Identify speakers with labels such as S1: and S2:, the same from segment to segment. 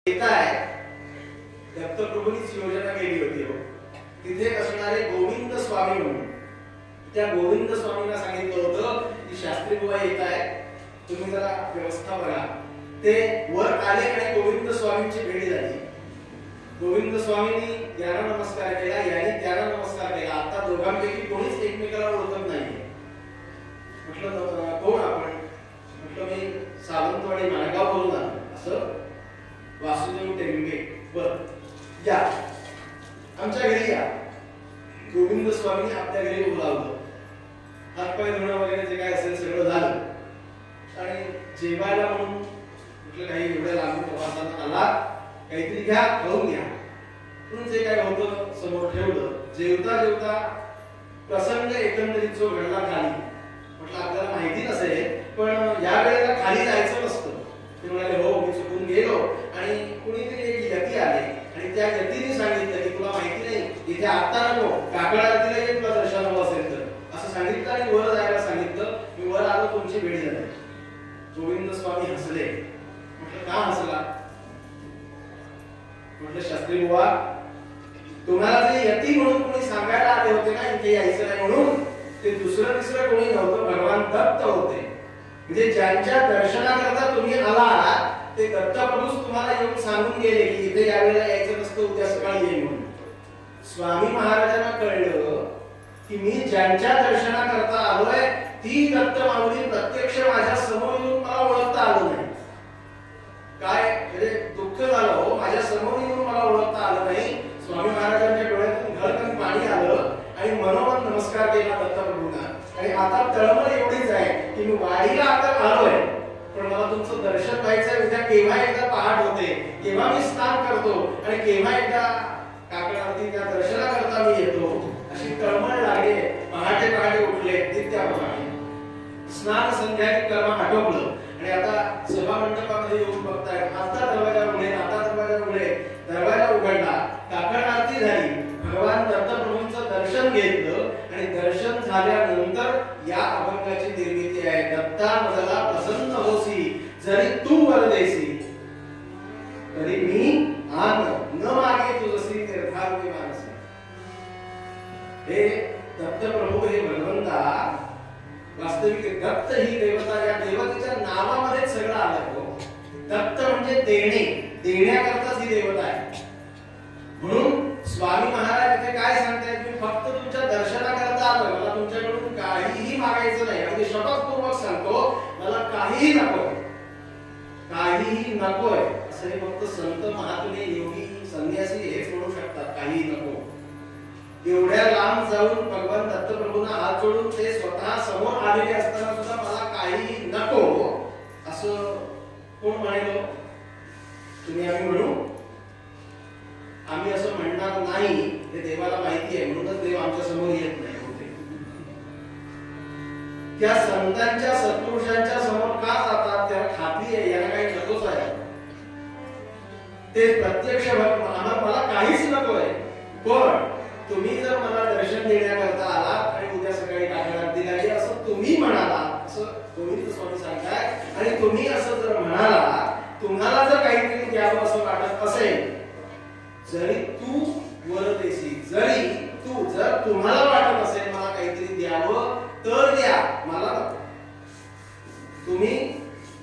S1: येताय दत्तप्रभूंनीच योजना केली होती हो. तिथे असणारे गोविंद स्वामी म्हणून त्या गोविंद स्वामींना सांगितलं होतं की शास्त्री बुवा येत आहे, तुम्ही जरा व्यवस्था बघा. ते वर आले आणि गोविंद स्वामींची भेट झाली. गोविंद स्वामींनी त्याला नमस्कार केला, याने त्याला नमस्कार केला. आता दोघांपैकी कोणीच एकमेकाला ओळखत नाहीये. म्हटलं कोण आपण? म्हटलं मी सावंतवाडी माणगाव बोलून आलो. असं वासुदेव टेंबे. बर या आमच्या घरी या. गोविंद स्वामी आपल्या घरी बोलावलं. हातपाय धुणं वगैरे जे काय असेल सगळं झालं आणि जेवायला म्हणून म्हटलं काही एवढ्या लांबून प्रवासात आला, काहीतरी घ्या, खाऊन घ्या म्हणून जे काय होतं समोर ठेवलं. जेवता जेवता प्रसंग एकंदरीत जो घडला खाली, म्हटलं आपल्याला माहिती नसेल पण या वेळेला खाली जायचं नसतं. ते म्हणाले हो मी चुकून गेलो आणि कुणीतरी एक यती आले आणि त्या यतीने सांगितलं की तुला माहिती नाही इथे आता नको, काकड आरतीला ये, तुला दर्शन हवं असेल तर, असं सांगितलं आणि वर जायला सांगितलं. मी वर आलो, तुमची भेट झाली. गोविंद स्वामी हसले. म्हटलं का हसला? म्हटलं शास्त्री बुवा तुम्हाला जे यती म्हणून कोणी सांगायला आले होते ना इथे यायचं नाही म्हणून, ते दुसरं तिसरं कोणी नव्हतं, भगवान दत्त होते. म्हणजे ज्यांच्या दर्शनाकरता तुम्ही आला ते दत्तप्रभूच तुम्हाला येऊन सांगून गेले की इथे यावेळेला यायचं नसतं, उद्या सकाळी ये म्हणून. स्वामी महाराजांना कळलं की मी ज्यांच्या दर्शनाकरता आलोय ती दत्त माऊली प्रत्यक्ष माझ्या समोर येऊन मला ओळखता आलं नाही. काय म्हणजे दुःख झालं हो, माझ्या समोर येऊन मला ओळखता आलं नाही. स्वामी महाराजांच्या डोळ्यातून घरकन पाणी आलं आणि मनोमन नमस्कार केला दत्तप्रभूंना. आणि आता तळमळ एवढीच आहे की मी वाडीला आता आलोय पण मला तुमचं दर्शन व्हायचंय. उद्या केव्हा एकदा पहाट होते, केव्हा मी स्नान करतो आणि केव्हा एकदा काकड आरती त्या दर्शनाकरता मी येतो, अशी तळमळ लागली. पहाटे पहाटे उठले नित्याप्रमाणे, स्नान संध्याकाळी कर्म आटोपलं आणि आता सभा मंडपामध्ये येऊन बघतायत. आता दरवाजा उघडे, आता दरवाजा उघडे. दरवाजा उघडला, काकड आरती झाली, भगवान दत्तप्रभूंचं दर्शन घेतलं आणि दर्शन झाल्यानंतर या अभंगाची निर्मिती आहे. दत्ता मजला प्रसन्न होसी, जरी तू वरदेसी, तरी मी आन न मागे तुझसी तीर्थारूपी मानसी. हे दत्तप्रभू हे भगवंता वास्तविक दत्त ही देवता, या देवतेच्या नावामध्ये सगळं आलं हो. दत्त म्हणजे देणे, देण्याकरताच ही देवता आहे. म्हणून स्वामी महाराज इथे काय सांगतायत, मी फक्त तुमच्या दर्शनाकरता आलोय, मला तुमच्याकडून काहीही मागायचं नाही. अगदी शपथपूर्वक सांगतो, मला काहीही नकोय, काहीही नकोय. असं हे फक्त संत महात्मे योगी संन्यासी हेच म्हणू शकतात, काहीही नको. एवढ्या लांब जाऊन भगवान दत्तप्रभूंना हात जोडून ते स्वतः समोर आलेले असताना सुद्धा मला काहीही नको असं कोण म्हणेल? तुम्ही आम्ही म्हणू? आम्ही असं म्हणणार नाही, हे देवाला माहिती आहे. म्हणूनच देव आमच्या समोर येत नाही. त्या संतांच्या सत्पुरुषांच्या समोर का जातात? त्याला खात्री आहे याला काही नकोच आहे. ते प्रत्यक्ष मला काहीच नकोय, पण तुम्ही जर मला दर्शन देण्याकरता आलात आणि उद्या सकाळी काकड आरतीला ये असं तुम्ही म्हणाला, असं गोविंद स्वामी सांगतायत. आणि तुम्ही असं जर म्हणाला, तुम्हाला जर काहीतरी द्यावं असं वाटत असेल, जरी तू वरदेसी, जरी तू जर तुम्हाला वाटत असेल मला काहीतरी द्यावं तर द्या, मला नको. तुम्ही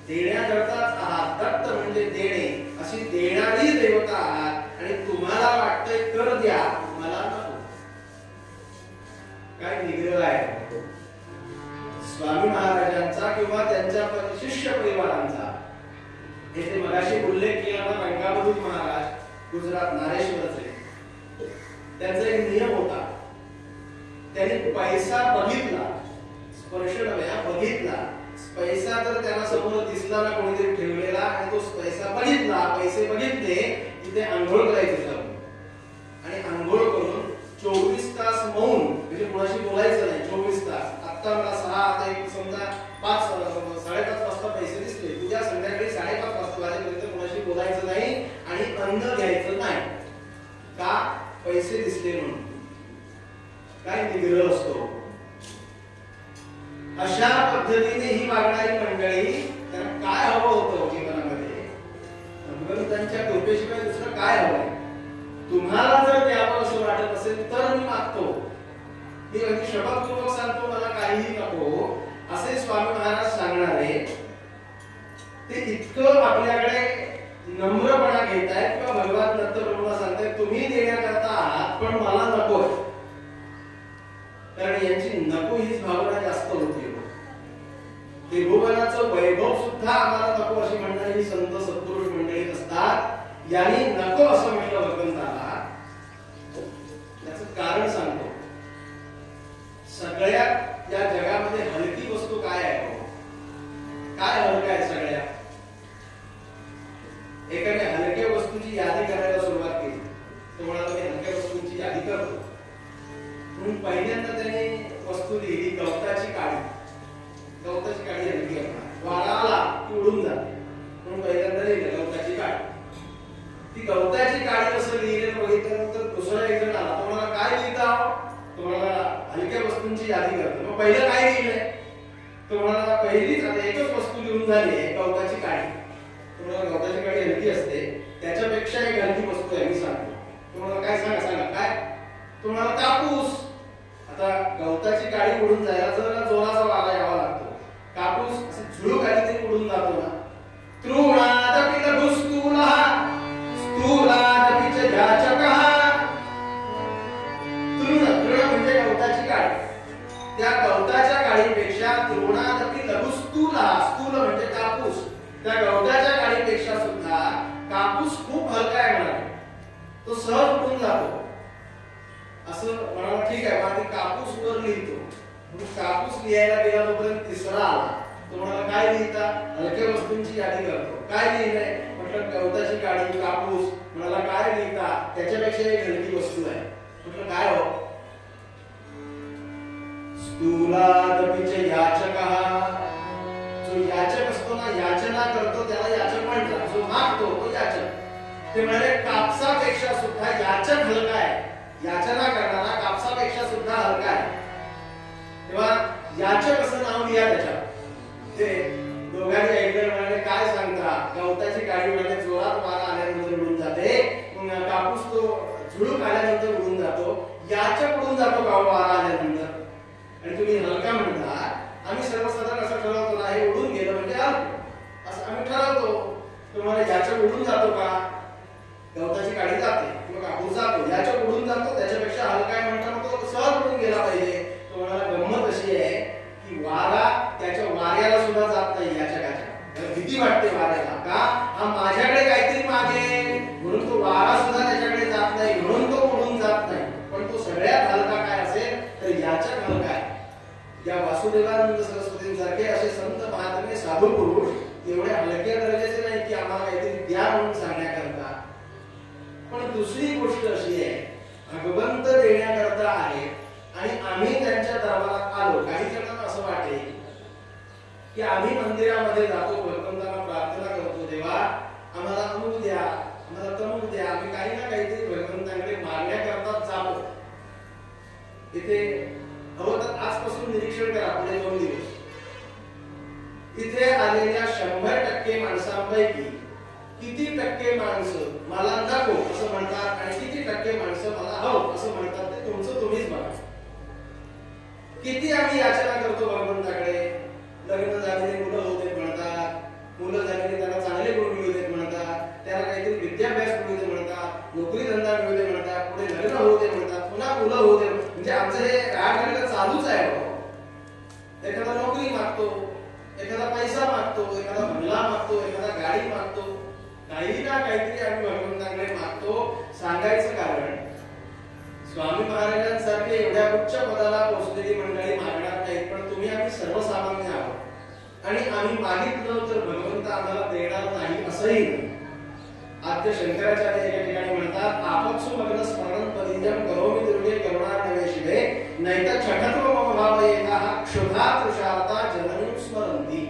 S1: देण्याकरताच आहात. दत्त म्हणजे देणे, अशी देणारी देवता आहात आणि तुम्हाला वाटतंय तर द्या, मला नको. काय निग्रह आहे स्वामी महाराजांचा किंवा त्यांच्या शिष्य परिवारांचा. येथे मगाशी उल्लेख केला ना रंगाबुद्ध महाराज, गुजरात नारेश्वरचे. त्यांचा एक नियम होता, त्यांनी पैसा बघितला, स्पर्श नव्हे बघितला, पैसा जर त्यांना समोर दिसला ना कोणीतरी ठेवलेला आणि तो पैसा बघितला, पैसे बघितले, तिथे आंघोळ करायचं ठरवलं. आणि आंघोळ करून 24 तास मौन, म्हणजे कोणाशी बोलायचं नाही 24 तास. आता मला 6, आता एक समजा 5, 5:30 वाजता पैसे दिसले, उद्या संध्याकाळी 5:30 वाजता वाजेपर्यंत कोणाशी बोलायचं नाही आणि अन्न घ्यायचं नाही. का? पैसे दिसले म्हणून. काय निग्रह असतो. अशा पद्धतीने ही वागणारी मंडळी, त्यांना काय हवं होतं जीवनामध्ये? भगवंतांच्या कृपेशी काय हवंय, तुम्हाला जर द्यावं असं वाटत असेल तर मी मागतो. मी अगदी शपथपूर्वक सांगतो, मला काहीही नको असे स्वामी महाराज सांगणारे ते इतकं आपल्याकडे नम्रपणा घेत आहेत किंवा भगवान दत्तप्रभूंना सांगतायत तुम्ही देण्याकरता आहात पण मला नको. कारण यांची नको हीच भावना जास्त होती. त्रिभुवनाचं वैभव सुद्धा आम्हाला नको अशी म्हणणारी संत सत्पुरुष मंडळी असतात. यांनी नको असं म्हटलं भगवंताला. याचं कारण सांगतो. सगळ्यात या जगामध्ये हलकी वस्तू काय आहे? काय हलका आहे सगळ्यात? एकाने हलक्या वस्तूची यादी करायला सुरुवात केली. तो म्हणाला मी हलक्या वस्तूंची यादी करतो. म्हणून पहिल्यांदा त्याने वस्तू लिहिली गवताची काडी. गवताची काडी हलकी आहे, वारा आला की उडून जाते म्हणून पहिल्यांदा लिहिलं गवताची काडी. ती गवताची काडी असं लिहिलं बघितल्यानंतर दुसरा एक जण आला. तो म्हणाला काय लिहिता? तुम्हाला हलक्या वस्तूंची यादी करतो. मग पहिलं काय लिहिलंय? तो म्हणाला पहिलीच आता एकच वस्तू लिहून झाली आहे गवताची काडी. तुम्हाला गवताची काडी हलकी असते, त्याच्यापेक्षा एक हलकी वस्तू आहे मी सांगतो. तुम्हाला काय सांगा सांगा काय? तुम्हाला कापूस. आता गवताची काडी उडून जायला जरा जोराचा वारा यावा लागतो. कापूस असं झुळूक आली तरी उडून जातो ना. तृणादपि लघुस्थूलः स्थूलादपि च याचकः. तृण म्हणजे गवताची काडी. त्या गवताच्या काडीपेक्षा तृणादपि लघुस्थूलः, स्थूल म्हणजे कापूस, त्या गवताच्या काडीपेक्षा सुद्धा कापूस खूप हलका आहे म्हणाले. तो सहज उडून जातो. असं म्हणाला ठीक आहे मग कापूस वर लिहितो. कापूस लिहायला गेला तोपर्यंत तिसरा आला. तो म्हणाला काय लिहिता? हलक्या वस्तूंची यादी करतो. काय लिहिलंय? म्हटलं गवताची काडी कापूस. म्हणाला काय लिहिता? त्याच्यापेक्षा एक हलकी वस्तू आहे. म्हटलं काय हो? स्थूलादपि च याचकः. जो याचक असतो ना, याचना करतो त्याला याचक म्हणतात. जो मागतो तो याचक. ते म्हणाले कापसापेक्षा सुद्धा याचक हलका आहे. याचना करणारा कापसापेक्षा सुद्धा हलका आहे. तेव्हा याचक असं नाव लिहा त्याच्यावर. ते दोघांनी ऐकलं म्हणाले काय सांगता? गवताची काडी म्हणाले जोरात वारा आल्यानंतर उडून जाते, कापूस तो झुळूक आल्यानंतर उडून जातो, याचक उडून जातो का वारा आल्यानंतर? आणि तुम्ही हलका म्हणता. आम्ही सर्वसाधारण असं ठरवतो ना हे उडून गेलं म्हणजे असं आम्ही ठरवतो. तुम्हाला याचक उडून जातो का? गवताची काडी जाते किंवा कापूस जातो, याचक उडून जातो, त्याच्यापेक्षा हलका म्हणता मग तो सहज उडून गेला पाहिजे. तो म्हणाला गंमत अशी आहे की वारा त्याच्या वाऱ्याला सुद्धा जात नाही. याचकाच्या त्याला भीती वाटते वाऱ्याला का? हा माझ्याकडे काहीतरी मागेल म्हणून तो वारा सुद्धा त्याच्याकडे जात नाही, म्हणून तो उडून जात नाही. पण तो सगळ्यात हलका काय असेल तर याचक हलका आहे. या वासुदेवानंद सरस्वतींसारखे असे संत महात्मे साधू पुरुष एवढे हलक्या दर्जाचे नाही की आम्हाला काहीतरी द्या म्हणून सांगण्याकरता. पण दुसरी गोष्ट अशी आहे भगवंत देण्याकरता आहे आणि आम्ही त्यांच्या दरबारात आलो. काही जणांना असं वाटेल की आम्ही मंदिरामध्ये जातो, भगवंतांना प्रार्थना करतो, देवा आम्हाला अमुक द्या, आम्हाला तमुक द्या, आम्ही काही ना काहीतरी भगवंतांकडे मागण्याकरता जातो. इथे हवं तर आजपासून निरीक्षण करा पुढे 2 दिवस. इथे आलेल्या 100% माणसांपैकी किती टक्के माणसं मला नको असं म्हणतात आणि किती टक्के माणसं मला हवं असं म्हणतात ते तुमचं तुम्हीच बघा. किती आम्ही याचना करतो भगवंताकडे. लग्न झालेले मुलं होऊ देत म्हणतात, मुलं झालेले त्यांना चांगले गुण मिळू देत म्हणतात, त्यांना काहीतरी विद्याभ्यास मिळू दे म्हणतात, नोकरी धंदा मिळू दे म्हणतात, पुढे लग्न होऊ दे म्हणतात, पुन्हा मुलं होऊ दे. म्हणजे आमचं हे राग चालूच आहे. एखादा नोकरी मागतो, एखादा पैसा मागतो, एखादा बंगला मागतो, एखादा गाडी मागतो, काही ना काहीतरी आम्ही भगवंताकडे मागतो. सांगायचं कारण स्वामी महाराजांसारखे एवढ्या उच्च पदाला पोहोचलेली मंडळी मागणार नाहीत, पण तुम्ही आम्ही सर्वसामान्य आहोत आणि आम्ही मागितलं तर भगवंत आम्हाला देणार नाही असंही नाही. आद्य शंकराचार्य एका ठिकाणी म्हणतात आपत्सु मग्न स्मरण पदिजम करोमि दुर्गे करुणानिवेशिवे नैत छठत्व मम भावयेतः क्षुधा तृषार्ता जननीं स्मरन्ति.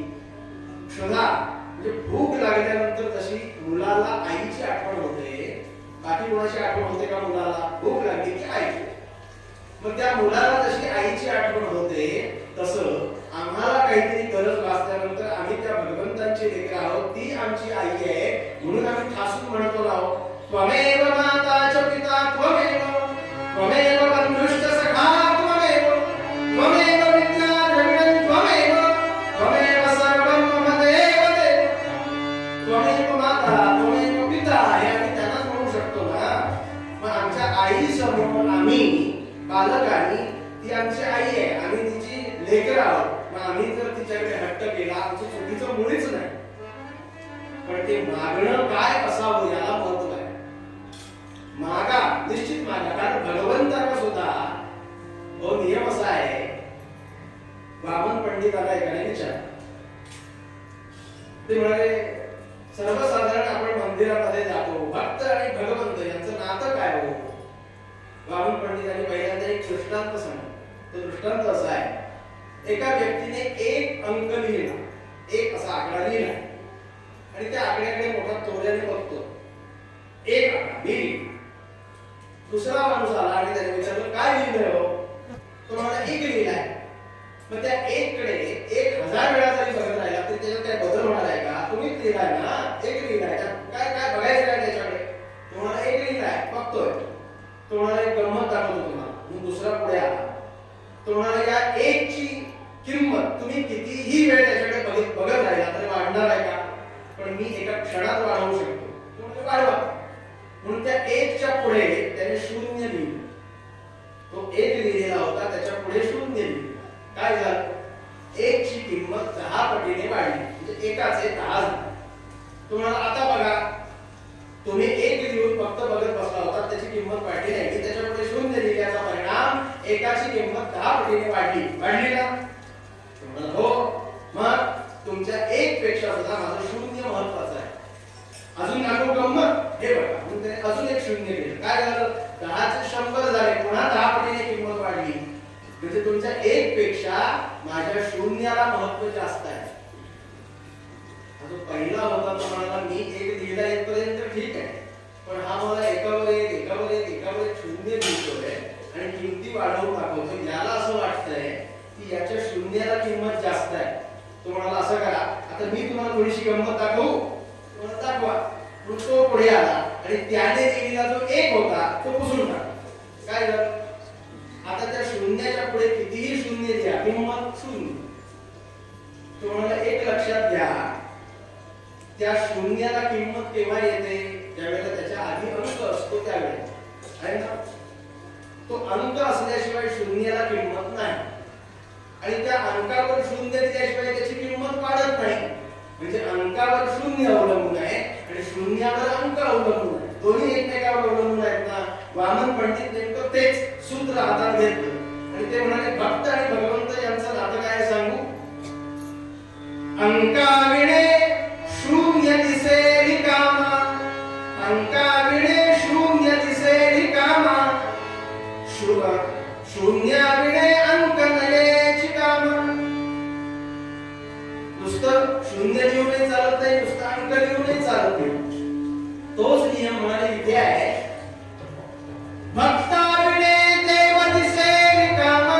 S1: क्षुधा म्हणजे भूक लागल्यानंतर जशी मुलाला आईची आठवण होते, बाकी कोणाची आठवण होते का मुलाला? भूक लागली की आईची. मग त्या मुलाला जशी आईची आठवण होते तसं आम्हाला काहीतरी गरज भासल्यानंतर आम्ही त्या भगवंतांची लेकरं आहोत, ती आमची आई आहे म्हणून आम्ही ठासून म्हणतो आहोत त्वमेव माता च पिता त्वमेव त्वमेव बन्धुश्च सखा त्वमेव त्वमेव विद्या द्रविणं त्वमेव त्वमेव सर्वं मम देव देव त्वमेव माता त्वमेव पिता हे आम्ही त्यांनाच म्हणू शकतो ना. मग आमच्या आई समोर आम्ही बालकांनी ती आमची आई आहे, आम्ही तिची लेकरं आहोत. मग आम्ही जर तिच्याकडे हट्ट केला आमचं चुकीचं मुळीच नाही, पण ते मागणं काय असावं याला महत्व आहे. मागा निश्चित मागा, कारण भगवंताला सुद्धा नियम असा आहे. वामन पंडिताला एकाने विचार, ते म्हणाले सर्वसाधारण आपण मंदिरामध्ये जातो, भक्त आणि भगवंत यांचं नातं काय हो? वामन पंडितांनी पहिल्यांदा एक दृष्टांत सांगितलं. तो दृष्टांत असा आहे, एका व्यक्तीने एक अंक लिहिला, एक असा आकडा लिहिला आणि त्या आकड्याकडे मोठा तोऱ्याने बघतो. एक आकडा लिहिला. दुसरा माणूस आला आणि त्याने विचारलं काय लिहिलंय हो? तो म्हणाला एक लिहिलाय. मग त्या एक कडे 1000 वेळा जरी बघत राहिला तरी त्याच्यात काय बदल होणार आहे का? तुम्हीच लिहिलाय ना, एक लिहिलाय, काय काय बघायचं काय त्याच्याकडे? तो म्हणाला एक लिहिलाय, बघतोय. तो म्हणाला एक गंमत दाखवतो तुम्हाला. मग दुसरा पुढे आला. तो म्हणाला या एक ची किंमत तुम्ही कितीही वेळ त्याच्याकडे बघत राहिला तरी वाढणार आहे का? पण मी एका क्षणात वाढवू शकतो. तो म्हणजे वाढवा. म्हणून त्या एकच्या पुढे त्याने शून्य लिहिलं. तो एक लिहिलेला होता, त्याच्या पुढे शून्य लिहिलं. काय झालं? एक ची किंमत 10 पटीने वाढली, म्हणजे एकाचे 10 झाले. तुम्हाला आता बघा, तुम्ही एक लिहून फक्त बघत बसला होता, त्याची किंमत वाढली नाही, त्याच्या पुढे शून्य लिहिल्याचा परिणाम एकाची किंमत 10 पटीने वाढली. वाढली ना? हो. मग तुमच्या एक पेक्षा सुद्धा माझं शून्य महत्वाचं आहे. अजून दाखवू गंमत? हे बघा, म्हणून त्याने अजून एक शून्य केलं. काय झालं? 10 चे 100 झाले, पुन्हा 10 पटीने किंमत वाढली. म्हणजे तुमच्या एक पेक्षा माझ्या शून्याला महत्व जास्त आहे. जो पहिला होता तो म्हणाला मी एक लिहिला इथपर्यंत ठीक आहे, पण हा मला एकावर एक शून्य लिहितोय आणि किमती वाढवून दाखवतो. याला असं वाटतंय की याच्या शून्याला किंमत जास्त आहे. तो म्हणाला असं करा, आता मी तुम्हाला थोडीशी गंमत दाखवू. तुम्हाला दाखवा. तो पुढे आला आणि त्याने लिहिलेला जो एक होता तो पुसून टाकला. काय झालं? आता त्या शून्याच्या पुढे कितीही शून्य द्या, किंमत शून्य. तो म्हणाला एक लक्षात घ्या, त्या शून्याला किंमत केव्हा येते? ज्यावेळेला त्याच्या आधी अंक असतो त्यावेळेला, आहे ना? तो अंक असल्याशिवाय शून्याला किंमत नाही, आणि त्या अंकावर शून्य दिल्याशिवाय त्याची किंमत वाढत नाही. म्हणजे अंकावर शून्य अवलंबून आहे आणि शून्यावर अंक अवलंबून आहे. दोन्ही एकमेकावर अवलंबून आहेत ना. वामन पंडित नेमकं तेच सूत्र हातात घेतलं आणि ते म्हणाले भक्त आणि भगवंत यांचं नातं काय सांगू? अंकाविणे शून्य दिसे रिकामा, अंकाविणे शून्य दिसे रिकामा, शून्याविणे अंक नयेची कामा. नुसतं शून्य लिहूनही चालत नाही, नुसतं अंक लिहूनही चालत नाही. तोच नियम म्हणाले इथे आहे. भक्ताविणे देव दिसे रिकामा,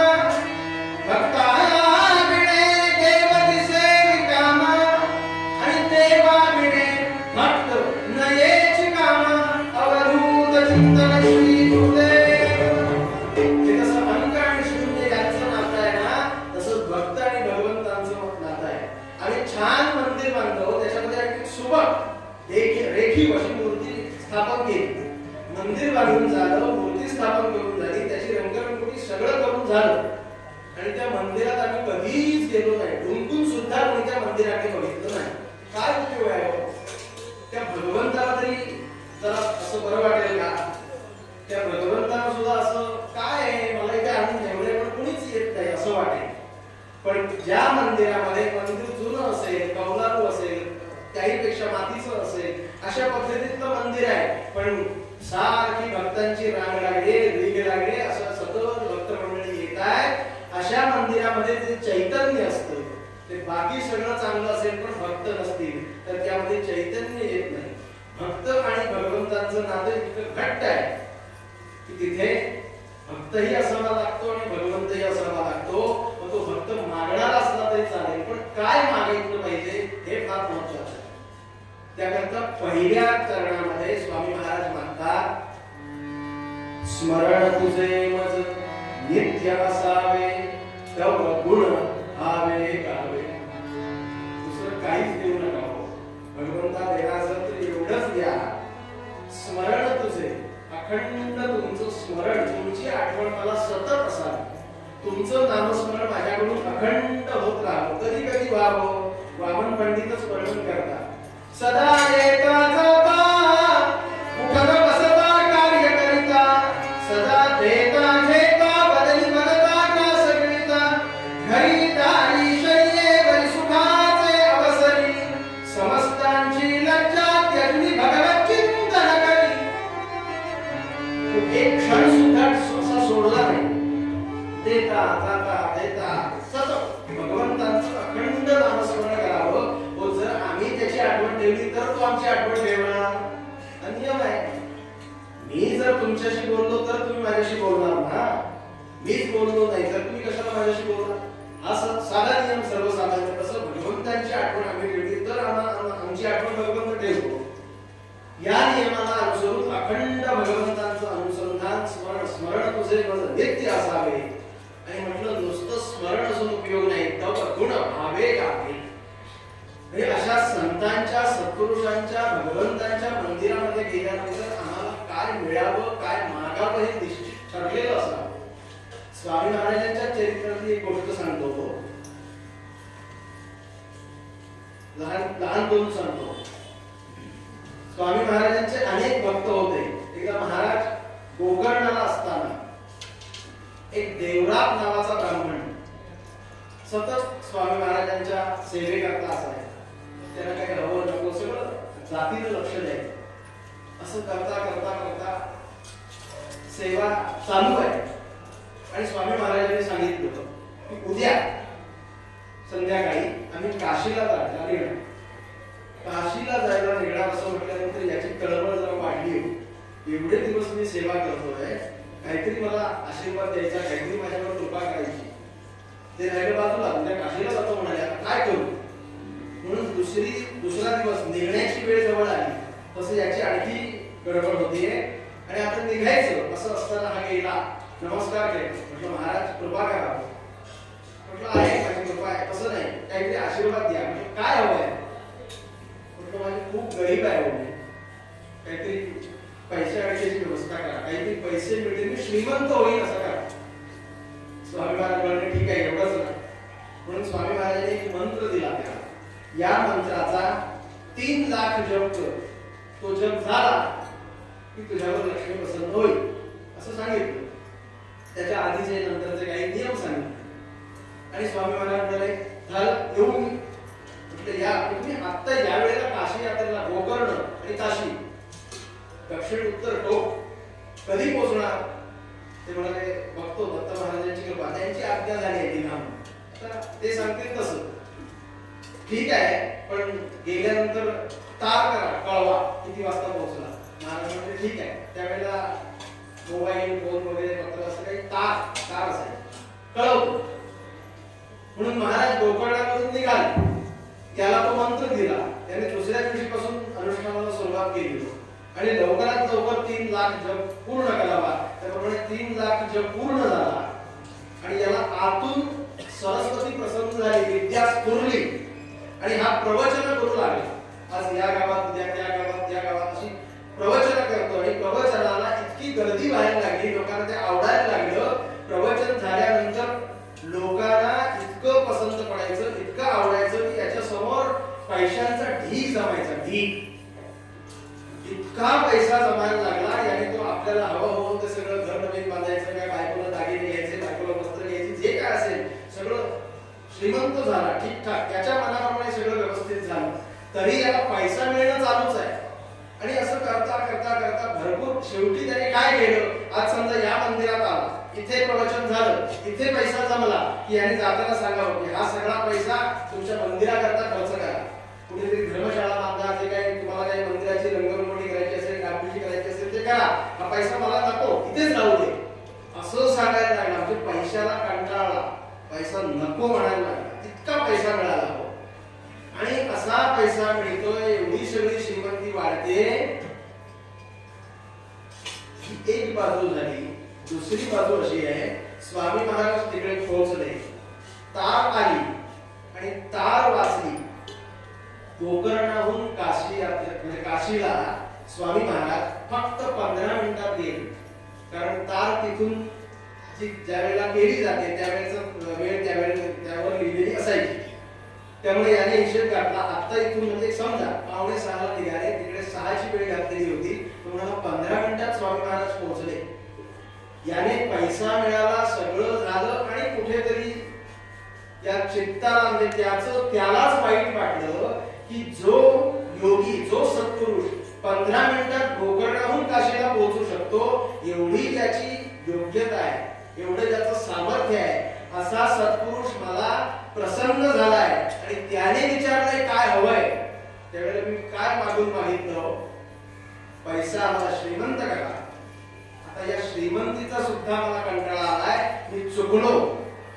S1: भक्ताविणे देव दिसे रिकामा, आणि देवाविणे भक्त नयेची कामा. अवधूत चिंतन श्री गुरुदेव. हे कसं अंक आणि शून्य यांचं नातं आहे ना, तसंच भक्त आणि भगवंतांचं नातं आहे. आम्ही छान मंदिर बांधतो, त्याच्यामध्ये एक सुबक रेखीव अशी मूर्ती स्थापन केली. मंदिर बांधून झालं, मूर्ती स्थापन करून झाली, त्याची रंगरंगोटी सगळं करून झालं, आणि त्या मंदिरात आम्ही कधीच गेलो नाही. ढुंकून सुद्धा कोणी त्या मंदिराकडे बघितलं नाही. काय उपयोग आहे? त्या भगवंताला तरी जरा असं बरं वाटेल का? त्या भगवंताला सुद्धा असं काय आहे, मला इथे आणून ठेवलंय पण कोणीच येत नाही असं वाटेल. पण ज्या मंदिरामध्ये मंदिर जुनं असेल, कौलारू असेल, त्याहीपेक्षा मातीचं असेल, अशा पद्धतीतलं मंदिर आहे, पण सारखी भक्तांची रांग लागली, रीग लागली, असं सतत भक्त मंडळी येत आहेत. अशा मंदिरामध्ये जे चैतन्य असतं, ते बाकी सगळं चांगलं असेल पण भक्त नसतील तर त्यामध्ये चैतन्य येत नाही. भक्त आणि भगवंतांचं नातं इतकं घट्ट आहे की तिथे भक्तही असावा लागतो आणि भगवंतही असावा लागतो. मग तो भक्त मागणारा असला तरी चालेल, पण काय मागितलं पाहिजे हे फार महत्वाचं आहे. त्याकरता पहिल्या चरणामध्ये स्वामी महाराज स्मरण तुझे मज नित्य असावे तव गुण आवे गावे. दुसरं काहीच देऊ नका हो. भगवंता देण्याचं तर एवढंच द्या, स्मरण तुझे, अखंड तुमचं स्मरण, तुमची आठवण मला सतत असावी, तुमचं नामस्मरण माझ्याकडून अखंड होत राहावं. कधी कधी व्हावं. वामन पंडितच वर्णन करतात, सदा येता जाता मुखत बसता कार्य करिता, सदा देता घेता बदली बदता का सगळीता, घरी दारी शय्येवरी सुखाचे अवसरी, समस्तांची लज्जा त्यजनी भगवत चिंतन करी. एक क्षण सुद्धा असा सोडला नाही. देता जाता देता सतत भगवंतांचं अखंड नामस्मरण करावं. हो, जर आम्ही त्याची आठवण ठेवली तर तो आमची आठवण ठेवणार. नियम आहे. मी जर तुमच्याशी बोललो तर तुम्ही माझ्याशी बोलणार ना. मीच बोललो नाही तर तुम्ही कशाला माझ्याशी बोलणार. हा साधा नियम सर्वसामान्य. तसं भगवंतांची आठवण आम्ही ठेवली तर आमची आठवण भगवंत ठेवतो. या नियमाला अनुसरून अखंड भगवंतांचं अनुसंधान स्मरण तुझे मज नित्य असावे. आणि म्हटलं नुसतं स्मरण असून उपयोग नाही, तव गुण भावे गावे. म्हणजे अशा संतांच्या, सत्पुरुषांच्या, भगवंतांच्या मंदिरामध्ये गेल्यानंतर आम्हाला काय मिळावं, काय मागावं हे निश्चित ठरलेलं असावं. स्वामी महाराजांच्या चरित्रातली एक गोष्ट सांगतो. लहान दोन सांगतो. स्वामी महाराजांचे अनेक भक्त होते. एकदा महाराज गोकर्णाला असताना एक देवराप नावाचा ब्राह्मण सतत स्वामी महाराजांच्या सेवेकरता असायचा. त्याला काही हवं नको सगळं जातीनं लक्ष द्यायचं. असं करता करता करता सेवा चालू आहे. आणि स्वामी महाराजांनी सांगितलं होतं की उद्या संध्याकाळी आम्ही काशीला जायला निघणार. काशीला जायला निघणार असं म्हटल्यानंतर याची तळमळ जरा वाढली. एवढे दिवस मी सेवा करतोय, काहीतरी मला आशीर्वाद द्यायचा, काहीतरी माझ्यावर कृपा करायची. ते राहिलं बाजूला. उद्या काशीला जातो म्हणाले, काय करू. म्हणून दुसरा दिवस निघण्याची वेळ जवळ आली. तसं याची आणखी गडबड होतीये. आणि आता निघायचं असं असताना हा गेला. नमस्कार केला. म्हटलं महाराज कृपा करा. म्हटलं आहे माझी कृपा आहे. तसं नाही, काहीतरी आशीर्वाद द्या. म्हणजे काय हवंय. म्हटलं माझी खूप गरीब आहे हो. काहीतरी पैसे अडक्याची व्यवस्था करा. काहीतरी पैसे मिळतील, मी श्रीमंत होईल असं करा. स्वामी महाराज म्हणले ठीक आहे एवढंच ना. म्हणून स्वामी महाराजांनी एक मंत्र दिला त्याला. या मंत्राचा 3 लाख जप कर. तो जप झाला की तुझ्यावर लक्ष्मी प्रसन्न होईल असं सांगितलं. त्याच्या आधीचे नंतरचे काही नियम सांगितले. आणि स्वामी महाराज म्हणाले झालं येऊन. म्हटलं या तुम्ही आता या वेळेला काशी यात्रेला गोकर्ण आणि काशी दक्षिण उत्तर टोक कधी पोहोचणार. ते म्हणाले बघतो दत्त महाराजांची कृपा, त्यांची आज्ञा झाली आहे ती ते सांगतील तसं ठीक आहे. पण गेल्यानंतर तार करा, कळवा किती वाजता पोहोचला. महाराज म्हणजे ठीक आहे. त्यावेळेला मोबाईल फोन वगैरे पत्र असं काही तार असायचं, कळवतो. म्हणून महाराज गोकर्णामधून निघाले. त्याला तो मंत्र दिला. त्याने दुसऱ्या दिवशीपासून अनुष्ठानाला सुरुवात केली आणि लवकरात लवकर 3 लाख जप पूर्ण करावा. त्याप्रमाणे 3 लाख जप पूर्ण झाला. आणि याला आतून सरस्वती प्रसन्न झाली, विद्या स्फुरली. आणि हा प्रवचन करू लागला. आज या गावात, उद्या त्या गावात, त्या गावात अशी प्रवचन करतो. आणि प्रवचनाला इतकी गर्दी व्हायला लागली, लोकांना ते आवडायला लागलं. प्रवचन झाल्यानंतर लोकांना इतकं पसंत पडायचं, इतकं आवडायचं की याच्या समोर पैशांचा ढीग जमायचा. ढीग इतका पैसा जमायला लागला. याने तो आपल्याला हवं हवं ते सगळं घर नवीन बांधायचं, काय बायकोला दागिने घ्यायचे, बायकोला वस्त्र घ्यायचे, जे काय असेल सगळं श्रीमंत झाला. ठीकठाक त्याच्या मनाप्रमाणे सगळं व्यवस्थित झालं. तरी याला पैसा मिळणं चालूच आहे. आणि असं करता करता करता भरपूर शेवटी त्याने काय केलं. आज समजा या मंदिरात आला, इथे प्रवचन झालं, इथे पैसा जमला की याने जाताना सांगावं की हा सगळा पैसा तुमच्या मंदिराकरता खर्च करा. कुठेतरी धर्मशाळा बांधा, जे काही तुम्हाला काही मंदिराची रंगरंगोटी करायची असेल, डागडुजी करायची असेल ते करा. हा पैसा मला नको, इथेच राहू दे असं सांगायला लागला. म्हणजे पैशाला कंटाळला, पैसा नको म्हणायला लागला. इतका पैसा मिळाला हो. आणि असा पैसा मिळतोय, एवढी सगळी श्रीमंती वाढते. एक बाजू झाली दुसरी बाजू अशी आहे, स्वामी महाराज तिकडे पोहोचले, तार आली आणि तार वाचली. गोकर्णाहून काशी म्हणजे काशीला स्वामी महाराज फक्त 15 मिनिटात गेले. कारण तार तिथून ज्या वेळेला केली जाते त्यावेळेचा वेळ त्यावर लिहिलेली असायची. त्यामुळे याने हिशेब घातला. आता इथून म्हणजे समजा 5:45 निघाले, तिकडे 6ची वेळ घातलेली होती, तुम्हाला 15 मिनिटात स्वामी महाराज पोहोचले. याने पैसा मिळाला, सगळं झालं आणि कुठेतरी या चित्ताला म्हणजे त्यालाच वाईट वाटलं की जो योगी, जो सत्पुरुष 15 मिनिटात गोकर्णाहून काशीला पोहोचू शकतो, एवढी त्याची योग्यता आहे, एवढं त्याचं सामर्थ्य आहे, असा सत्पुरुष मला प्रसन्न झालाय आणि त्याने विचारलंय काय हवंय. त्यावेळेला मी काय मागून मागितलं, पैसा मला श्रीमंत करा. आता या श्रीमंतीचा सुद्धा मला कंटाळा आलाय, मी चुकलो.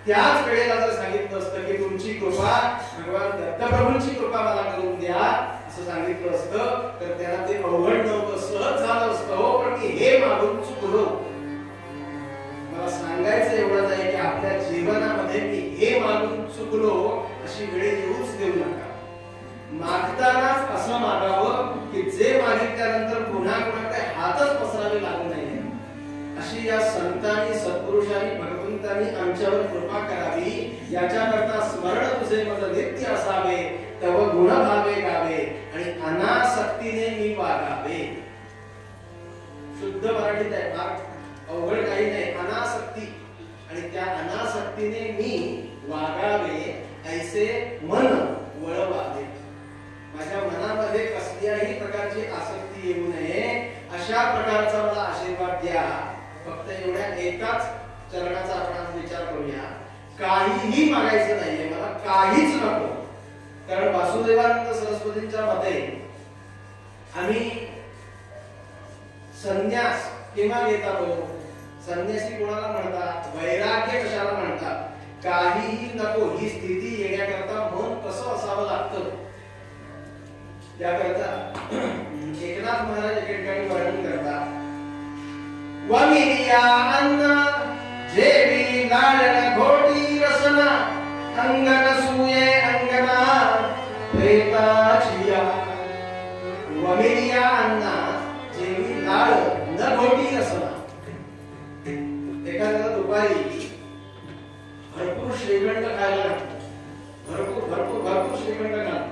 S1: त्याच वेळेला जर सांगितलं असतं की तुमची कृपा, भगवान दत्तप्रभूंची कृपा मला करून द्या असं सांगितलं असतं, तर त्याला ते अवघड नव्हतं, सहज झालं असतं. हो, पण मी हे मागून चुकलो. मला सांगायचं एवढंच आहे की आपल्या जीवनामध्ये मी हे मागून चुकलो अशी वेळ येऊच देऊ नका. मागतानाच असं मागावं की जे मागितल्यानंतर पुन्हा कोणाकडे हातच पसरावे लागू नये. अशी या संतांनी, सत्पुरुषांनी, भगवंतांनी आमच्यावर कृपा करावी, याच्याकरता स्मरण तुझे मज नित्य असावे, तव गुण भावे गावे आणि अनासक्तीने मी वागावे. शुद्ध मराठीत आहे, फार अवघड काही नाही. अनासक्ती, आणि त्या अनासक्तीने मी वागावे, ऐसे मन वळवावे. माझ्या मनामध्ये कसल्याही प्रकारची आसक्ती येऊ नये, अशा प्रकारचा मला आशीर्वाद द्या. फक्त एवढ्या एकाच चरणाचा आपण आज विचार करूया. काहीही मागायचं नाहीये, मला काहीच नको. कारण वासुदेवानंद सरस्वतींच्या मते आम्ही संन्यास केव्हा घेतात हो? संन्यासी कोणाला म्हणतात? वैराग्य कशाला म्हणतात? काहीही नको ही स्थिती येण्याकरता मन कसं असावं लागतं, त्याकरता एकनाथ महाराज एके ठिकाणी वर्णन करतात. वमिलिया अन्न जेवी लालन घोटी रसना, अंगन सुये अंगना प्रेताचिया. वमिलिया अन्न जेवी लाळ न घोटी रसना. एखाद्याला दुपारी भरपूर श्रीखंड खायला लागतो, भरपूर भरपूर भरपूर श्रीखंड खातो.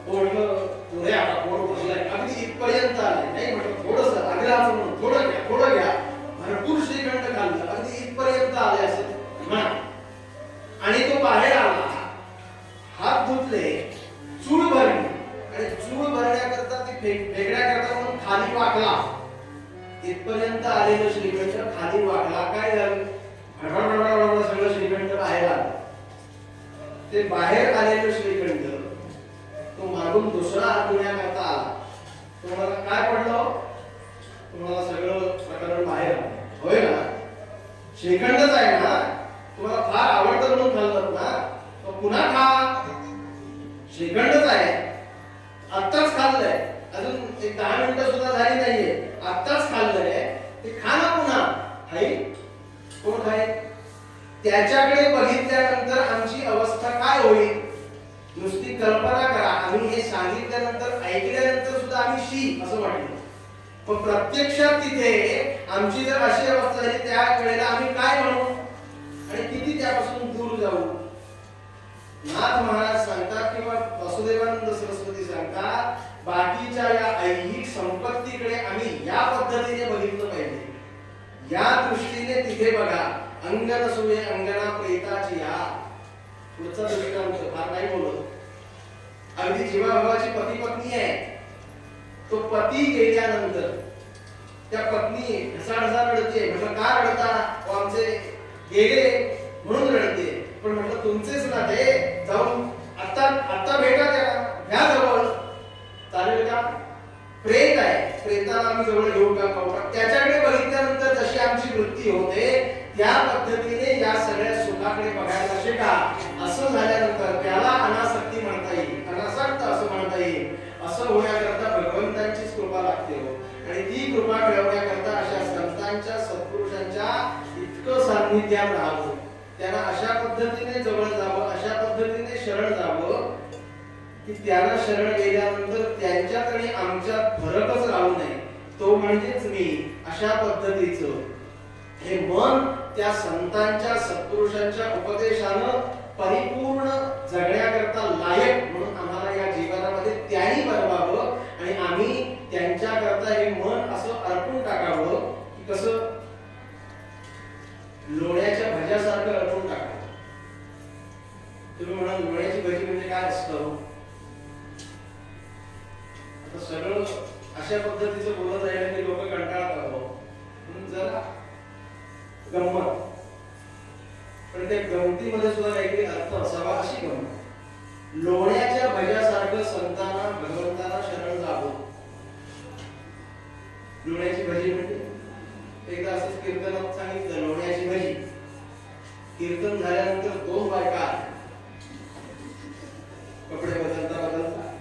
S1: पुढे आता पोट भरलाय, अगदी इथपर्यंत आले, नाही म्हटलं थोडस आग्रहाचं म्हणून थोडं घ्या थोडं घ्या, भरपूर श्रीखंड खाल्लं, अगदी इथपर्यंत आले असं म्हणा. आणि तो बाहेर आला, हात धुतले, चूळ भरली, आणि चूळ भरण्याकरता ती फेकण्याकरता म्हणून खाली वाकला. इथपर्यंत आलेलं श्रीखंड खाली वाकला, काय झालं? सगळं श्रीखंड बाहेर आलं. ते बाहेर आलेलं श्रीखंड तो मागून दुसरा आठवण्याकरता आला. तुम्हाला काय पडलं? तुम्हाला सगळं प्रकरण बाहेर आलं, होय ना? श्रीखंडच आहे ना, तुम्हाला फार आवडतं म्हणून खाल्लं ना, तो पुन्हा खा. श्रीखंडच आहे, आत्ताच खाल्लंय, अजून एक 10 मिनिटं सुद्धा झाली नाहीये, आत्ताच खाल्लंय, ते खा ना पुन्हा. खाई कोण खाई? त्याच्याकडे बघितल्यानंतर आमची अवस्था काय होईल? नुसती कल्पना करा. आम्ही हे सांगितल्यानंतर, ऐकल्यानंतर सुद्धा आम्ही शी असं वाटलं, पण प्रत्यक्षात तिथे आमची जर अशी अवस्था झाली, त्या वेळेला आम्ही काय म्हणू आणि किती त्यापासून दूर जाऊ? नाथ महाराज सांगतात किंवा वासुदेवानंद सरस्वती सांगतात, बाकीच्या या ऐहिक संपत्तीकडे आम्ही या पद्धतीने बघितलं पाहिजे. या दृष्टीने तिथे बघा. अंगन सुये अंगना प्रेताची. या पुढचा दृष्टांत फार नाही बोलत. अगदी जीवाभावाची पती पत्नी आहे. तो पती गेल्यानंतर त्या पत्नी ढसाढसा रडते. म्हटलं का रडता? आमचे गेले म्हणून रडते. पण म्हटलं तुमचेच ना ते, जाऊन आता भेटा त्याला, घ्या जवळ, चालेल का? प्रेत आहे, प्रेताला आम्ही जवळ घेऊ का? त्याच्याकडे बघितल्यानंतर जशी आमची वृत्ती होते त्या पद्धतीने या सगळ्या सुखाकडे बघायला शिका. असं झाल्यानंतर त्याला अनासक्ती म्हणता येईल, अनासक्त असं म्हणता येईल. असं होण्याकरता भगवंतांचीच कृपा लागते हो. आणि ती कृपा मिळवण्याकरता अशा संतांच्या, सत्पुरुष त्यांना अशा पद्धतीने जवळ जावं, अशा पद्धतीने शरण जावं की त्यांना शरण गेल्यानंतर त्यांच्यात आणि आमच्यात फरकच राहू नये. तो म्हणजेच मी. अशा पद्धतीचं हे मन त्या संतांच्या सत्पुरुषांच्या उपदेशानं परिपूर्ण जगण्याकरता लायक म्हणून आम्हाला या जीवनामध्ये त्यांनी बनवावं आणि आम्ही त्यांच्याकरता हे मन असं अर्पून टाकावं की कसं लोण्याच्या भज्यासारखं अर्पून टाकावं. तुम्ही म्हणाल लोण्याची भजी म्हणजे काय असतं? आता सगळं अशा पद्धतीचं बोलत राहिलं की लोक कंटाळतात म्हणून जरा गंमत, पण त्या गमतीमध्ये सुद्धा काहीतरी अर्थ असावा अशी गंमत. लोण्याच्या भज्यासारखं संतांना भगवंताला शरण जावं. लोण्याची भजी म्हणजे एकदा असंच कीर्तनात सांगितलं लोण्याची भजी. कीर्तन झाल्यानंतर 2 बायका कपडे बदलता बदलता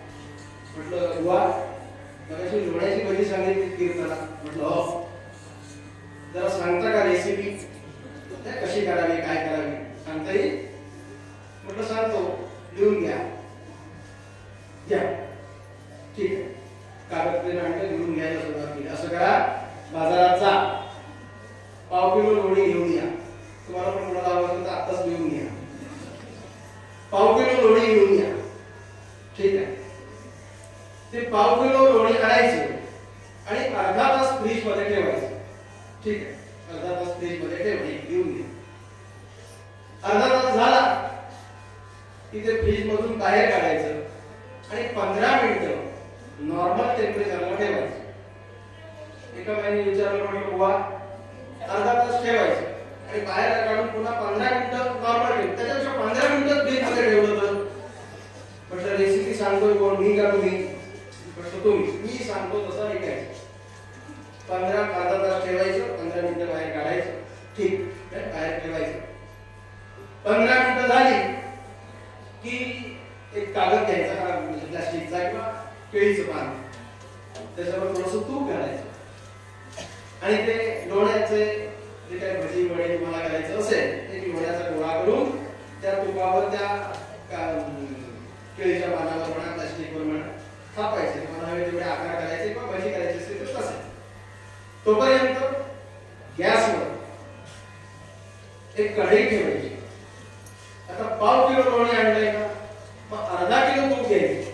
S1: म्हटलं वा मगाशी लोण्याची भजी सांगितली कीर्तनात. म्हटलं हो जरा सांगता का रेसिपी कशी करावी काय करावी सांगता येईल? म्हटलं सांगतो लिहून घ्या. ठीक आहे. कागद आणलं लिहून घ्यायला सुरुवात केली. असं करा बाजारात जा 1/2 किलो लोणी घेऊन या. तुम्हाला पण कोणाला आवडतं तर आत्ताच लिहून घ्या. 1/2 किलो लोणी घेऊन या. ठीक आहे. ते 1/2 किलो लोणी आणायचं आणि अर्धा तास फ्रीज मध्ये ठेवायचं. ठीक आहे. अर्धा तास फ्रीज मध्ये ठेवणे घेऊन घ्या. अर्धा तास झाला की ते फ्रीज मधून बाहेर काढायचं आणि 15 मिनिटं नॉर्मल टेम्परेचरला ठेवायचं. एका बाईने विचारलं म्हटलं वा अर्धा तास ठेवायचं आणि बाहेर काढून पुन्हा 15 मिनिटं नॉर्मल ठेव. त्याच्यापेक्षा 15 मिनिटं फ्रीज मध्ये ठेवलं तर म्हटलं रेसिपी सांगतोय कोण मी का तुम्ही? म्हटलं तुम्ही. मी सांगतो तसं ऐकायचं. 15 अर्धा तास ठेवायचं 15 मिनिटं बाहेर काढायचं. ठीक बाहेर ठेवायचं. 15 मिनिटं झाली की एक कागद घ्यायचा प्लास्टिकचा किंवा केळीचं पान त्याच्यावर थोडंसं तूप घालायचं आणि ते लोण्याचे जे काही भजी वडे तुम्हाला करायचं असेल ते लोण्याचा गोळा करून त्या तुपावर त्या केळीच्या पानावर म्हणा प्लास्टिकवर म्हणा थापायचे. तुम्हाला हवे तेवढे आकार करायचे किंवा भजी करायची असेल तर तसे. तोपर्यंत गॅसवर एक कढई ठेवायची. आता 1/2 किलो लोणी आणलंय ना मग अर्धा किलो तूप घ्यायचं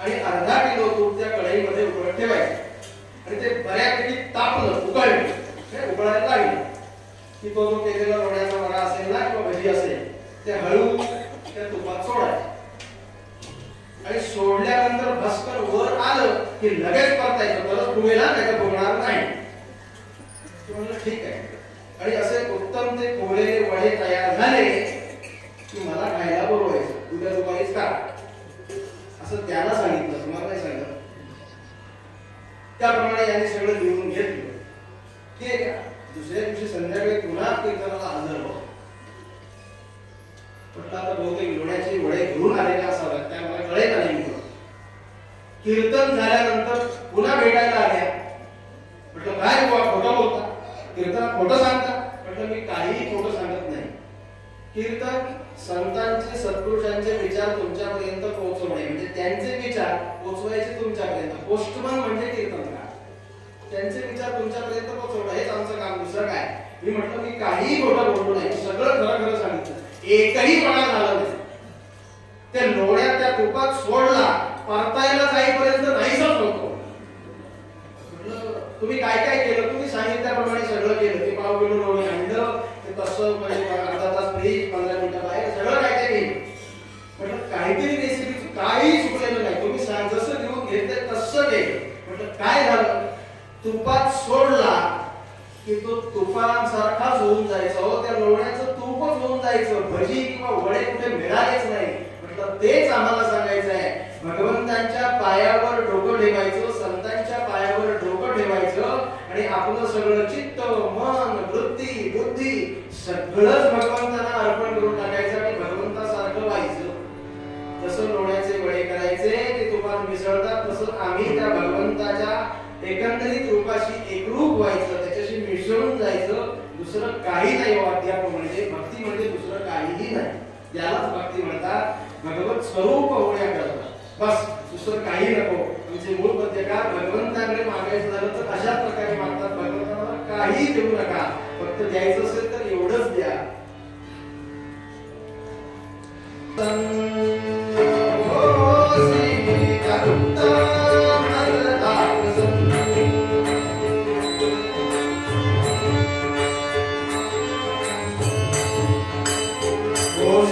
S1: आणि अर्धा किलो तूप त्या कढईमध्ये उकळत ठेवायचं आणि ते बऱ्यापैकी तापलं उकळलं उकळायला लागलं की तो जो केलेला लोण्याचा वडा असेल ना किंवा भजी असेल ते हळू त्या तुपात सोडायचं आणि सोडल्यानंतर भस्कर वर आलं की लगेच परतायचं. तरच फुगेला नाही तर फुगणार नाही. म्हणलं ठीक आहे. आणि असे उत्तम ते कोरलेले वडे तयार झाले की मला खायला बोलवायचं. उद्या दुपारीच का असं त्याला सांगितलं. तुम्हाला नाही सांगितलं. त्याप्रमाणे यांनी सगळं लिहून घेतलं. ठीक आहे. दुसऱ्या दिवशी संध्याकाळी पुन्हा कीर्तनाला हजर हो. म्हटलं आता बहुतेक लोण्याचे वडे घेऊन आलेले असावेत त्यामुळे कळेल नाही. कीर्तन झाल्यानंतर पुन्हा भेटायला आल्या. म्हटलं काय बुवा खोटं बोलता? कीर्तनात खोटं सांगता? म्हटलं मी काहीही खोटं सांगत नाही. कीर्तन संतांचे सत्पुरुषांचे विचार तुमच्यापर्यंत पोहोचवणे म्हणजे त्यांचे विचार पोहोचवायचे तुमच्यापर्यंत. पोस्टमन म्हणजे कीर्तनकार. त्यांचे विचार तुमच्यापर्यंत पोहोचवणं हेच आमचं काम. दुसरं काय? मी म्हटलं मी काहीही खोटं बोललो नाही. सगळं खरं खरं सांगितलं. एकही पणा झाला नाही. त्या लोण्यात त्या तुपात सोडला परतायला जाईपर्यंत नाहीच होतो. तुम्ही काय काय केलं? तुम्ही सांगितल्याप्रमाणे सगळं केलं. ते 1/2 किलो लोणी आणलं ते तसं म्हणजे अर्धा तास फ्रीज 15 मिनिटं बाहेर सगळं काय काय केलं. म्हटलं काहीतरी रेसिपी काही चुकलेलं नाही. तुम्ही जसं लिहून घेतलं तसं केलं. म्हटलं काय झालं? तुपात सोडला की तो तुपासारखाच होऊन जायचा. हो त्या लोण्याचं तूपच होऊन जायचं. भजी किंवा वडे कुठे मिळालेच नाही. म्हटलं तेच आम्हाला सांगायचं आहे. भगवंतांच्या पायावर डोकं ठेवायचं, संतांच्या पायावर डोकं ठेवायचं आणि आपलं सगळं चित्त मन वृत्ती बुद्धी सगळंच भगवंतांना अर्पण करून टाकायचं आणि भगवंतासारखं व्हायचं. जसं लोण्याचे वडे करायचे ते तुपात मिसळतात तसं आम्ही त्या भगवंताच्या एकंदरीत रूपाशी एकरूप व्हायचं, त्याच्याशी मिसळून जायचं. दुसरं काही नाही. अध्यात्म म्हणजे भक्ती म्हणजे दुसरं काहीही नाही. यालाच भक्ती म्हणतात. भगवत स्वरूप होण्याकरता बस, दुसरं काही नको. म्हणजे मूळ पद्यकार भगवंताकडे मागायचं झालं तर अशा प्रकारे मागतात, भगवंताला काही देऊ नका, फक्त द्यायचं असेल तर एवढंच द्या. Oh,